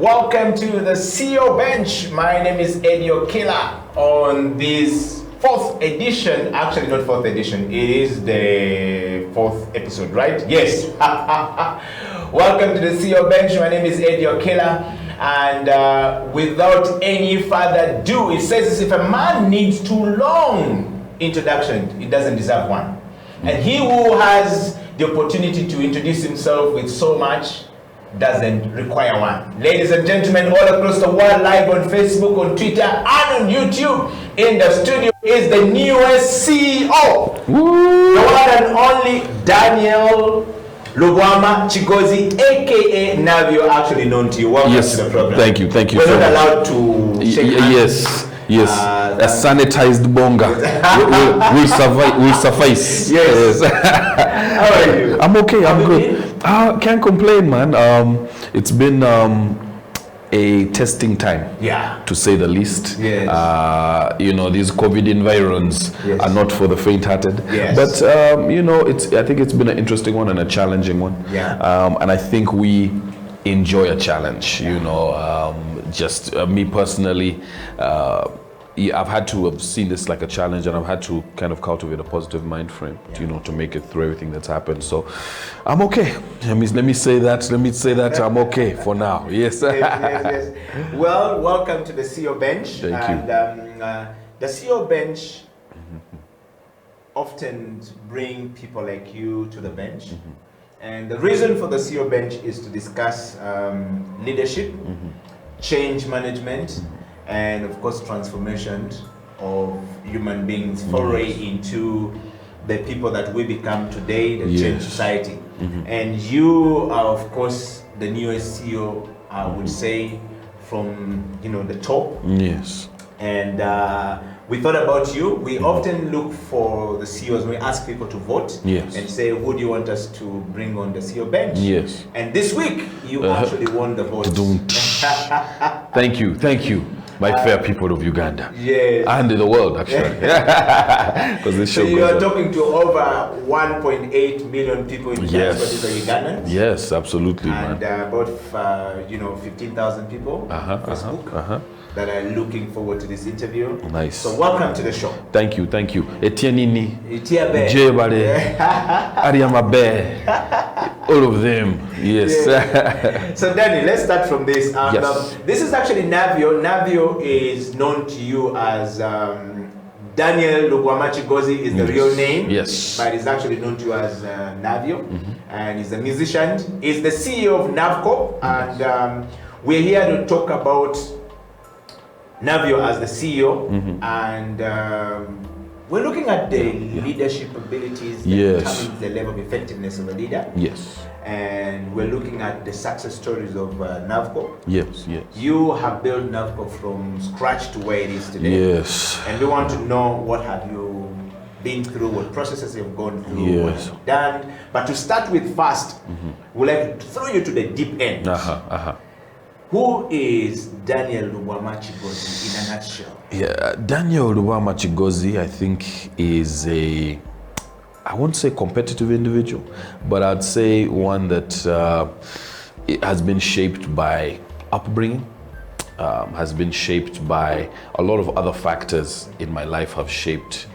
Welcome to the CEO Bench. My name is NAVIO on this fourth edition. Actually, not fourth edition. It is the fourth episode, right? Yes. Welcome to the CEO Bench. My name is NAVIO. And without any further ado, it says if a man needs too long introduction, he doesn't deserve one. And he who has the opportunity to introduce himself with so much doesn't require one. Ladies and gentlemen, all across the world, live on Facebook, on Twitter, and on YouTube, in the studio is the newest CEO, the one and only Daniel Lubwama Kigozi, aka NAVIO, actually known to you. Welcome to the program. Thank you. We're not allowed to shake hands. Yes. A sanitized bonga will suffice. Yes. How are you? I'm okay. I'm good. Can't complain, man. It's been a testing time, to say the least. Yes. These COVID environs are not for the faint-hearted. Yes. But I think it's been an interesting one and a challenging one. Yeah. And I think we enjoy a challenge. Me personally. I've had to have seen this like a challenge, and I've had to kind of cultivate a positive mind frame, to make it through everything that's happened. So I'm okay. Let me say that I'm okay for now. Yes. yes. Well, welcome to the CEO Bench. Thank you. The CEO Bench often bring people like you to the bench. And the reason for the CEO Bench is to discuss leadership, change management, and of course transformation of human beings, foray into the people that we become today, the change society. And you are of course the newest CEO, I would say, from the top. Yes. And we thought about you. We often look for the CEOs. We ask people to vote and say, who do you want us to bring on the CEO Bench? Yes. And this week you actually won the vote. Thank you. My fair people of Uganda. Yes. And in the world, actually. So you are talking to over 1.8 million people in Uganda, but these are Ugandans? Yes, absolutely, and man. About 15,000 people on Facebook that are looking forward to this interview. Nice. So welcome to the show. Thank you. Etienini, Itiabe, Jebale, Ariamabe, all of them. Yes. So Danny, let's start from this. This is actually NAVIO. NAVIO is known to you as Daniel Lubwama Kigozi is the real name. Yes. But he's actually known to you as NAVIO. And he's a musician. He's the CEO of NAVCORP. And we're here to talk about NAVIO as the CEO. And we're looking at the leadership abilities that determines the level of effectiveness of a leader. Yes. And we're looking at the success stories of NAVCORP. Yes. You have built NAVCORP from scratch to where it is today. Yes. And we want to know what have you been through, what processes you've gone through, what you've done. But to start with first, we'd like to throw you to the deep end. Who is Daniel Lubwama Kigozi in a nutshell? Daniel Lubwama Kigozi, I think, is I won't say competitive individual, but I'd say one that it has been shaped by upbringing, has been shaped by a lot of other factors in my life have shaped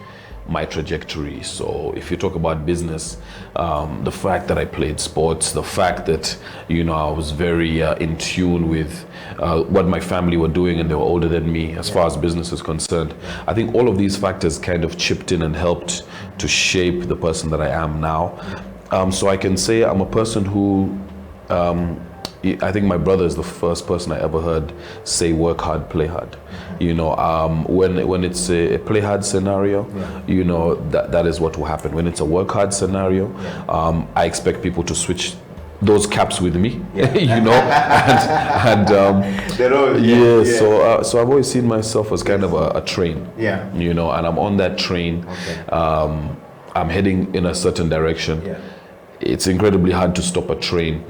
my trajectory. So if you talk about business, the fact that I played sports, the fact that I was very in tune with what my family were doing, and they were older than me as far as business is concerned. I think all of these factors kind of chipped in and helped to shape the person that I am now. So I can say I'm a person who I think my brother is the first person I ever heard say work hard, play hard. When it's a play hard scenario, that is what will happen. When it's a work hard scenario, I expect people to switch those caps with me, So I've always seen myself as kind of a train, and I'm on that train. I'm heading in a certain direction. It's incredibly hard to stop a train,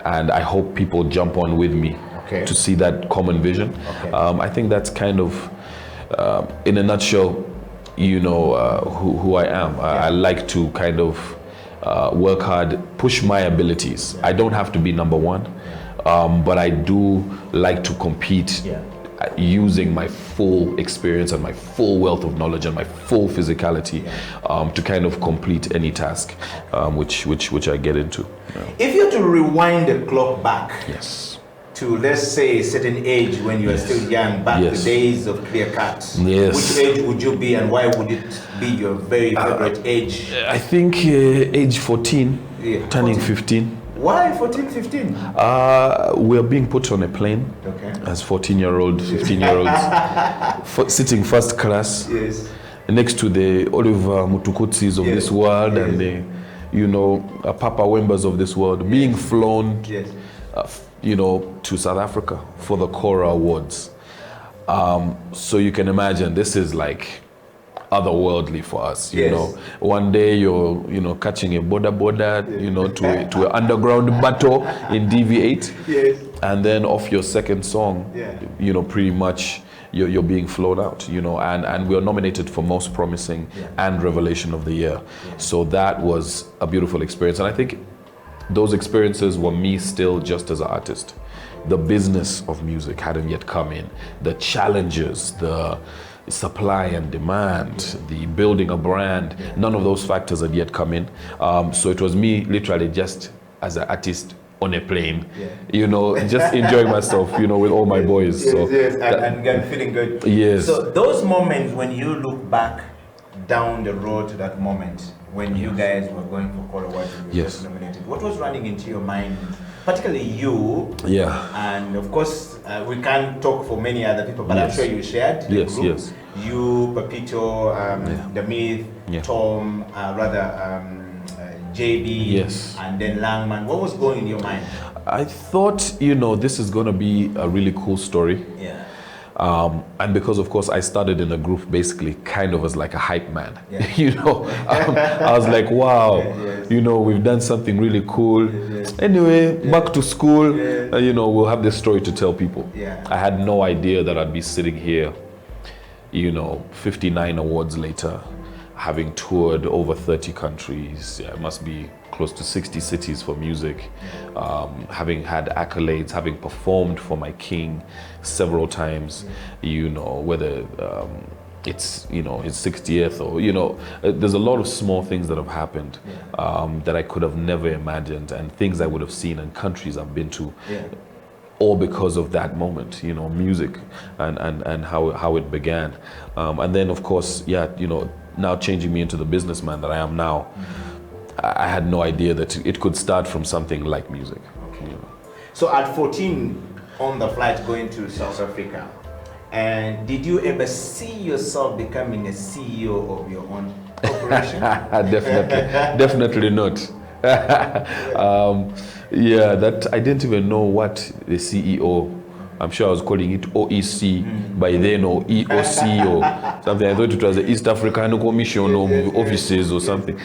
and I hope people jump on with me to see that common vision. I think that's kind of, in a nutshell, who I am. I like to kind of work hard, push my abilities. I don't have to be number one, but I do like to compete using my full experience and my full wealth of knowledge and my full physicality to kind of complete any task which I get into. If you had to rewind the clock back, Yes. to, let's say, a certain age when you are still young, back the days of clear cuts, which age would you be, and why would it be your very favorite age? I think age 14, turning 14. 15. Why 14, 15? We're being put on a plane as 14-year-old, 15-year-olds, sitting first class next to the Oliver Mutukutsis of this world and the, Papa Wembas of this world, being flown, to South Africa for the Cora Awards. So you can imagine this is like otherworldly for us, you know. One day you're, catching a border, to an underground battle in DV8, and then off your second song, pretty much you're being flown out, and we are nominated for Most Promising and Revelation of the Year. So that was a beautiful experience, and I think those experiences were me still just as an artist. The business of music hadn't yet come in. The challenges, the supply and demand, the building a brand, none of those factors had yet come in. So it was me literally just as an artist on a plane, just enjoying myself, with all my boys. And feeling good. Yes. So those moments when you look back down the road to that moment, when you guys were going for Cora Awards and you were nominated, what was running into your mind? Particularly you, and of course we can't talk for many other people, but I'm sure you shared the group. You, Papito, The Myth, Tom, JB, and then Langman. What was going in your mind? I thought, this is going to be a really cool story. And because, of course, I started in a group basically kind of as like a hype man, I was like, wow, we've done something really cool. Anyway, back to school, we'll have this story to tell people. I had no idea that I'd be sitting here, 59 awards later, having toured over 30 countries. It must be close to 60 cities for music, having had accolades, having performed for my king several times, whether it's, his 60th or, there's a lot of small things that have happened that I could have never imagined, and things I would have seen and countries I've been to, all because of that moment, music and how it began. And then, of course, now changing me into the businessman that I am now, I had no idea that it could start from something like music. So at 14, on the flight going to South Africa, and did you ever see yourself becoming a CEO of your own corporation? Definitely not. That I didn't even know what the CEO. I'm sure I was calling it OEC by then, or EOC or something. I thought it was the East African Commission of Offices or something.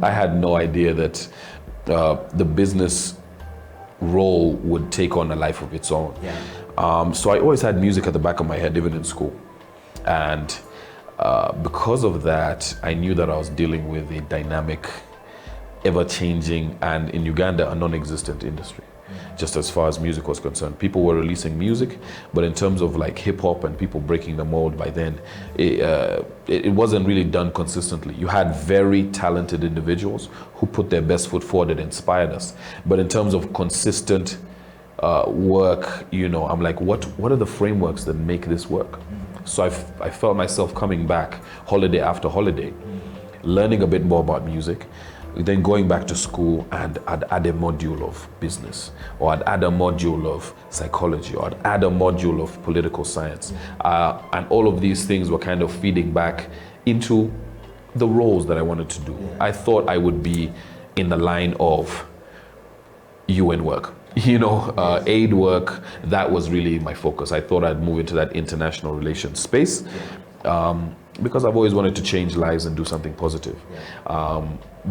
I had no idea that the business role would take on a life of its own. So I always had music at the back of my head, even in school. And because of that, I knew that I was dealing with a dynamic, ever-changing, and in Uganda, a non-existent industry. Just as far as music was concerned. People were releasing music, but in terms of like hip hop and people breaking the mold by then, it wasn't really done consistently. You had very talented individuals who put their best foot forward and inspired us. But in terms of consistent work, I'm like, what are the frameworks that make this work? So I felt myself coming back holiday after holiday, learning a bit more about music, then going back to school, and I'd add a module of business, or I'd add a module of psychology, or I'd add a module of political science. And all of these things were kind of feeding back into the roles that I wanted to do. I thought I would be in the line of UN work, aid work. That was really my focus. I thought I'd move into that international relations space, because I've always wanted to change lives and do something positive.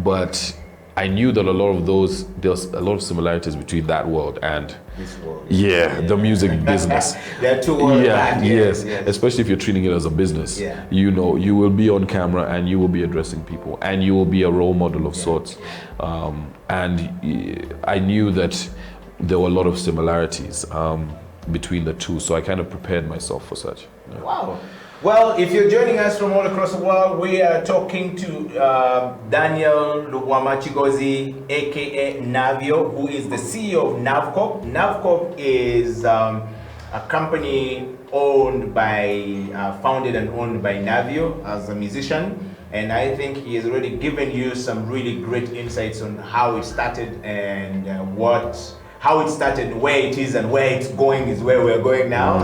But I knew that there's a lot of similarities between that world and this world. The music business. There are two worlds. Yes. Especially if you're treating it as a business. You will be on camera and you will be addressing people and you will be a role model of sorts. And I knew that there were a lot of similarities between the two. So I kind of prepared myself for such. Yeah. Wow. Well, if you're joining us from all across the world, we are talking to Daniel Lubwama Kigozi, aka NAVIO, who is the CEO of NAVCORP. NAVCORP is a company owned by, founded and owned by NAVIO as a musician. And I think he has already given you some really great insights on how it started and how it started, where it is, and where it's going is where we're going now.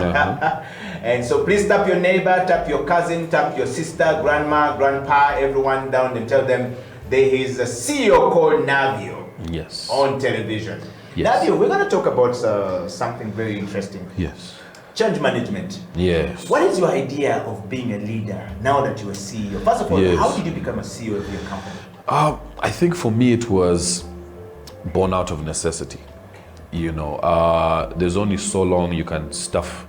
And so please tap your neighbor, tap your cousin, tap your sister, grandma, grandpa, everyone down and tell them there is a CEO called NAVIO. Yes. On television. Yes. NAVIO, we're going to talk about something very interesting. Yes. Change management. Yes. What is your idea of being a leader now that you're a CEO? First of all, Yes. how did you become a CEO of your company? I think for me it was born out of necessity. You know, there's only so long you can stuff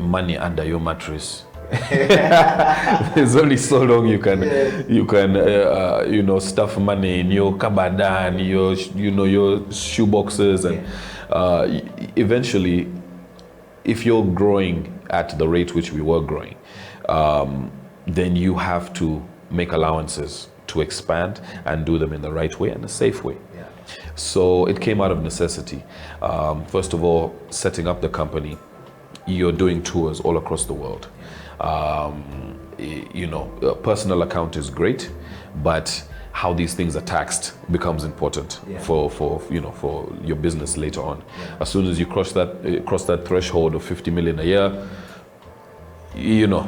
money under your mattress. There's only so long you can stuff money in your cupboard and your shoe boxes, and eventually, if you're growing at the rate which we were growing, then you have to make allowances to expand and do them in the right way and a safe way. So it came out of necessity. First of all, setting up the company, you're doing tours all across the world. A personal account is great, but how these things are taxed becomes important for your business later on. As soon as you cross that threshold of 50 million a year, you're now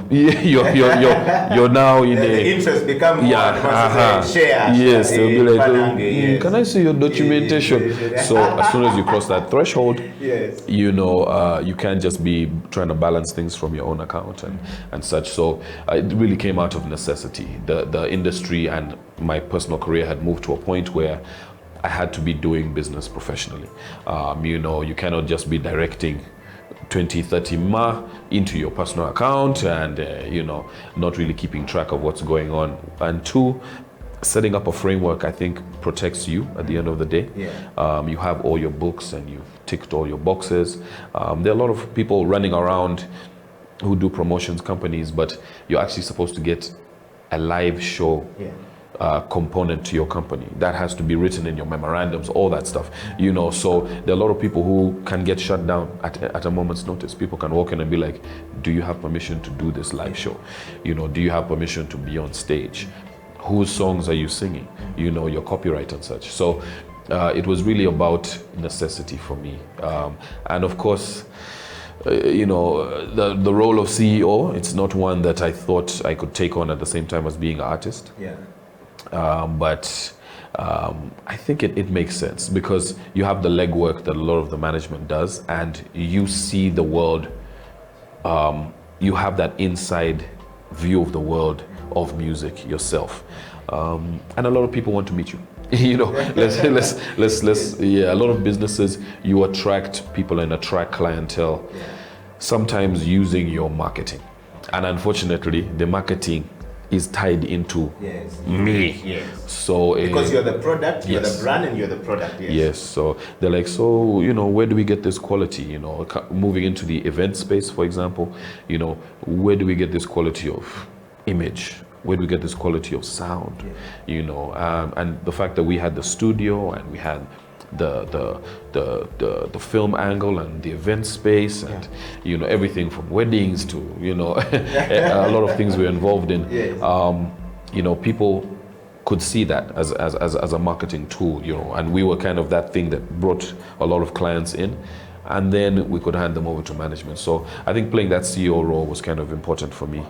in the interest become shares. Yes, they'll be like, can I see your documentation? So as soon as you cross that threshold, you can't just be trying to balance things from your own account and such. So it really came out of necessity. The industry and my personal career had moved to a point where I had to be doing business professionally. You cannot just be directing 20, 30 ma into your personal account and not really keeping track of what's going on. And two, setting up a framework, I think, protects you at the end of the day. You have all your books and you've ticked all your boxes. There are a lot of people running around who do promotions companies, but you're actually supposed to get a live show component to your company. That has to be written in your memorandums, all that stuff. So there are a lot of people who can get shut down at a moment's notice. People can walk in and be like, do you have permission to do this live show? Do you have permission to be on stage? Whose songs are you singing? Your copyright and such. So it was really about necessity for me. And of course, the role of CEO, it's not one that I thought I could take on at the same time as being an artist. But I think it makes sense because you have the legwork that a lot of the management does, and you see the world, you have that inside view of the world of music yourself. And a lot of people want to meet you. A lot of businesses, you attract people and attract clientele, sometimes using your marketing. And unfortunately, the marketing is tied into me. So because you're the product, you're the brand, and you're the product. So they're like, where do we get this quality? Moving into the event space, for example, where do we get this quality of image? Where do we get this quality of sound? And the fact that we had the studio and we had the film angle and the event space and everything from weddings to a lot of things we're involved in. People could see that as a marketing tool, and we were kind of that thing that brought a lot of clients in, and then we could hand them over to management. So I think playing that CEO role was kind of important for me.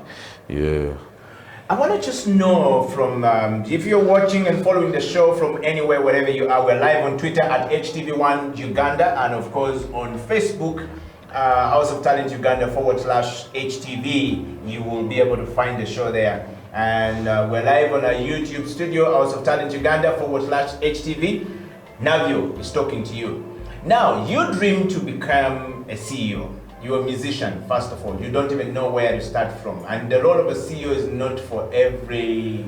I want to just know from, if you're watching and following the show from anywhere, wherever you are, we're live on Twitter at HTV1 Uganda, and of course on Facebook, House of Talent Uganda /HTV. You will be able to find the show there. And we're live on our YouTube studio, House of Talent Uganda /HTV. NAVIO is talking to you. Now, you dream to become a CEO. You're a musician, first of all. You don't even know where to start from. And the role of a CEO is not for every,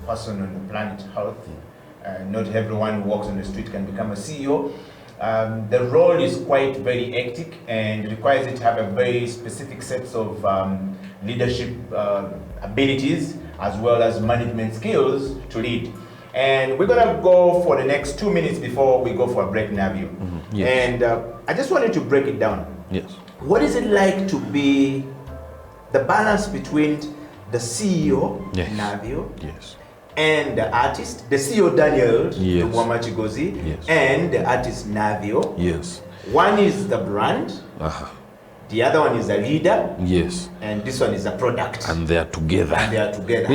person on the planet Earth. Not everyone who walks on the street can become a CEO. the role is quite very hectic and requires you to have a very specific sets of leadership abilities as well as management skills to lead. And we're gonna go for the next 2 minutes before we go for a break, NAVIO. Yes. And I just wanted to break it down. Yes. What is it like to be the balance between the CEO, Yes. NAVIO, Yes. and the artist, the CEO Daniel, Yes. Lubwama Kigozi, Yes. and the artist NAVIO? Yes. One is the brand, the other one is the leader, Yes. and this one is the product. And they are together. And they are together.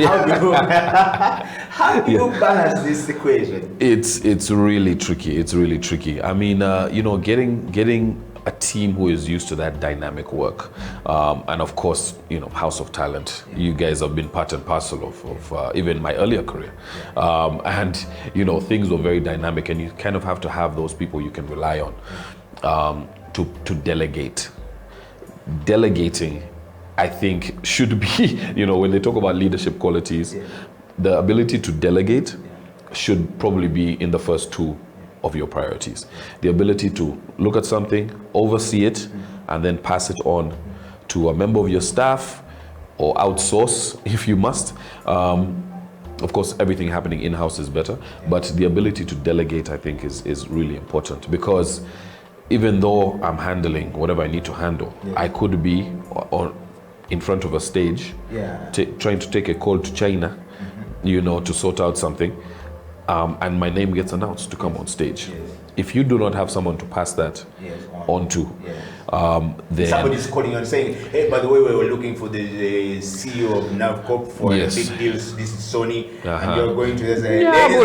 How do you balance this equation? It's really tricky. It's really tricky. I mean, getting a team who is used to that dynamic work, and of course, House of Talent. You guys have been part and parcel of even my earlier career, and things were very dynamic, and you kind of have to have those people you can rely on to delegate. Delegating, I think, should be, when they talk about leadership qualities, the ability to delegate should probably be in the first two of your priorities. The ability to look at something, oversee it, and then pass it on to a member of your staff or outsource if you must. Of course, everything happening in-house is better, but the ability to delegate, I think, is really important, because even though I'm handling whatever I need to handle, I could be in front of a stage trying to take a call to China, to sort out something, and my name gets announced to come on stage. If you do not have someone to pass that on to, then somebody's calling you and saying, hey, by the way, we were looking for the CEO of NAVCORP for the big deals. This is Sony, and you're going to say, it's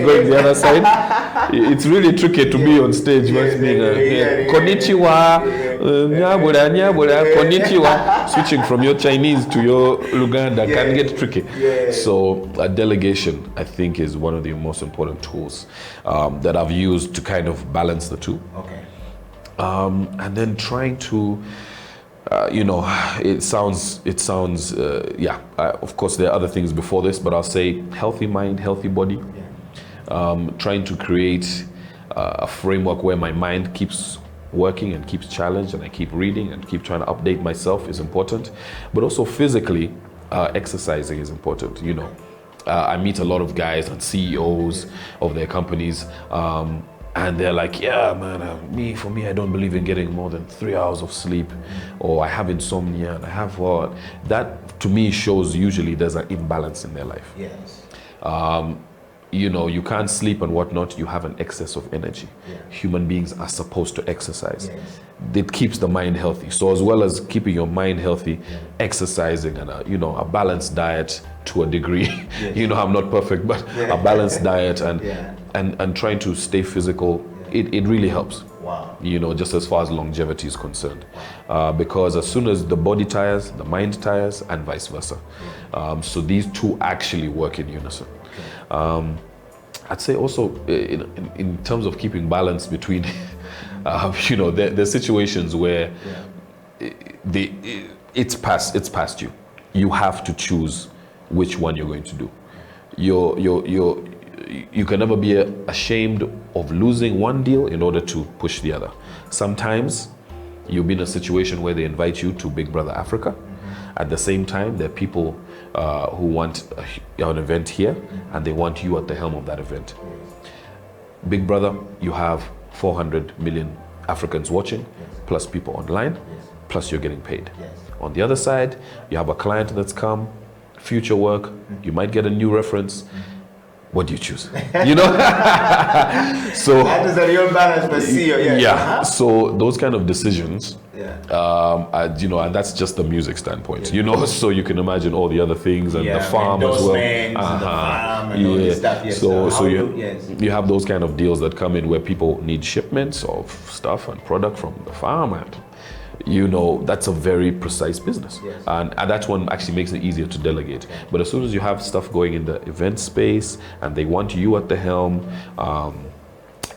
going the other side. It's really tricky to be on stage konnichiwa, konnichiwa. Switching from your Chinese to your Luganda can get tricky. So delegation, I think, is one of the most important tools that I've used to kind of balance the two. Okay. And then trying to, it sounds, of course there are other things before this, but I'll say healthy mind, healthy body. Trying to create a framework where my mind keeps working and keeps challenged, and I keep reading and keep trying to update myself is important. But also physically, exercising is important. I meet a lot of guys and CEOs of their companies, and they're like, yeah, man, for me, I don't believe in getting more than 3 hours of sleep, or I have insomnia, and I have what? That, to me, shows usually there's an imbalance in their life. Yes. You can't sleep and whatnot, you have an excess of energy. Human beings are supposed to exercise. It keeps the mind healthy. So as well as keeping your mind healthy, exercising and a balanced diet to a degree. I'm not perfect, but a balanced diet and trying to stay physical, it really helps. Wow. Just as far as longevity is concerned. Because as soon as the body tires, the mind tires, and vice versa. So these two actually work in unison. I'd say also in terms of keeping balance between, there's situations where it's past you. You have to choose which one you're going to do. You can never be ashamed of losing one deal in order to push the other. Sometimes you'll be in a situation where they invite you to Big Brother Africa. At the same time, there are people who want an event here, and they want you at the helm of that event. Big Brother, you have 400 million Africans watching, plus people online, plus you're getting paid. On the other side, you have a client that's come, future work, you might get a new reference. What do you choose? So that is the real balance for CEO. So those kind of decisions, and that's just the music standpoint, so you can imagine all the other things and the farm as well. The farm and all this stuff. So you have those kind of deals that come in where people need shipments of stuff and product from the farm, and that's a very precise business. And that's one actually makes it easier to delegate. But as soon as you have stuff going in the event space and they want you at the helm,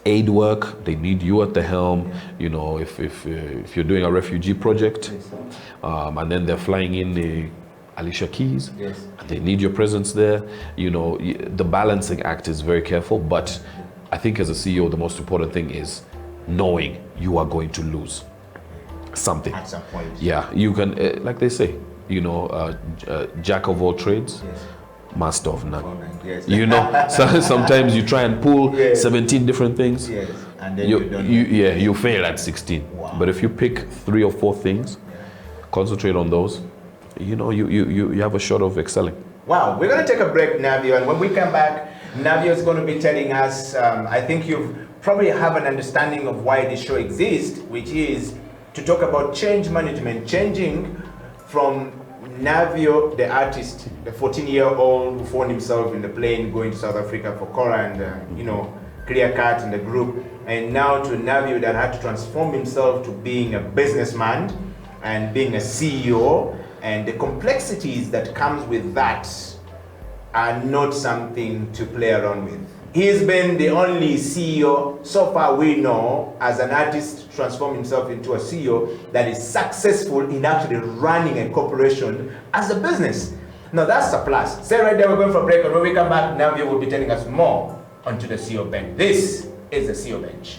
aid work, they need you at the helm. If you're doing a refugee project, and then they're flying in the Alicia Keys, and they need your presence there, the balancing act is very careful, but I think as a CEO, the most important thing is knowing you are going to lose something. At some point. Yeah, you can, like they say, you know, jack of all trades, Yes. master of none. Yes. You know, so sometimes you try and pull Yes. 17 different things. Yes. And then you don't. You fail at 16. Wow. But if you pick 3 or 4 things, concentrate on those, you know, you have a shot of excelling. Wow, we're going to take a break, NAVIO, and when we come back, NAVIO is going to be telling us, I think you probably have an understanding of why this show exists, which is to talk about change management, changing from NAVIO, the artist, the 14-year-old who found himself in the plane going to South Africa for Cora and, you know, clear cut in the group, and now to NAVIO that had to transform himself to being a businessman and being a CEO, and the complexities that comes with that are not something to play around with. He's been the only CEO, so far we know, as an artist to transform himself into a CEO that is successful in actually running a corporation as a business. Now that's a plus. Stay right there, we're going for a break, and when we come back, NAVIO will be telling us more onto the CEO bench. This is the CEO bench.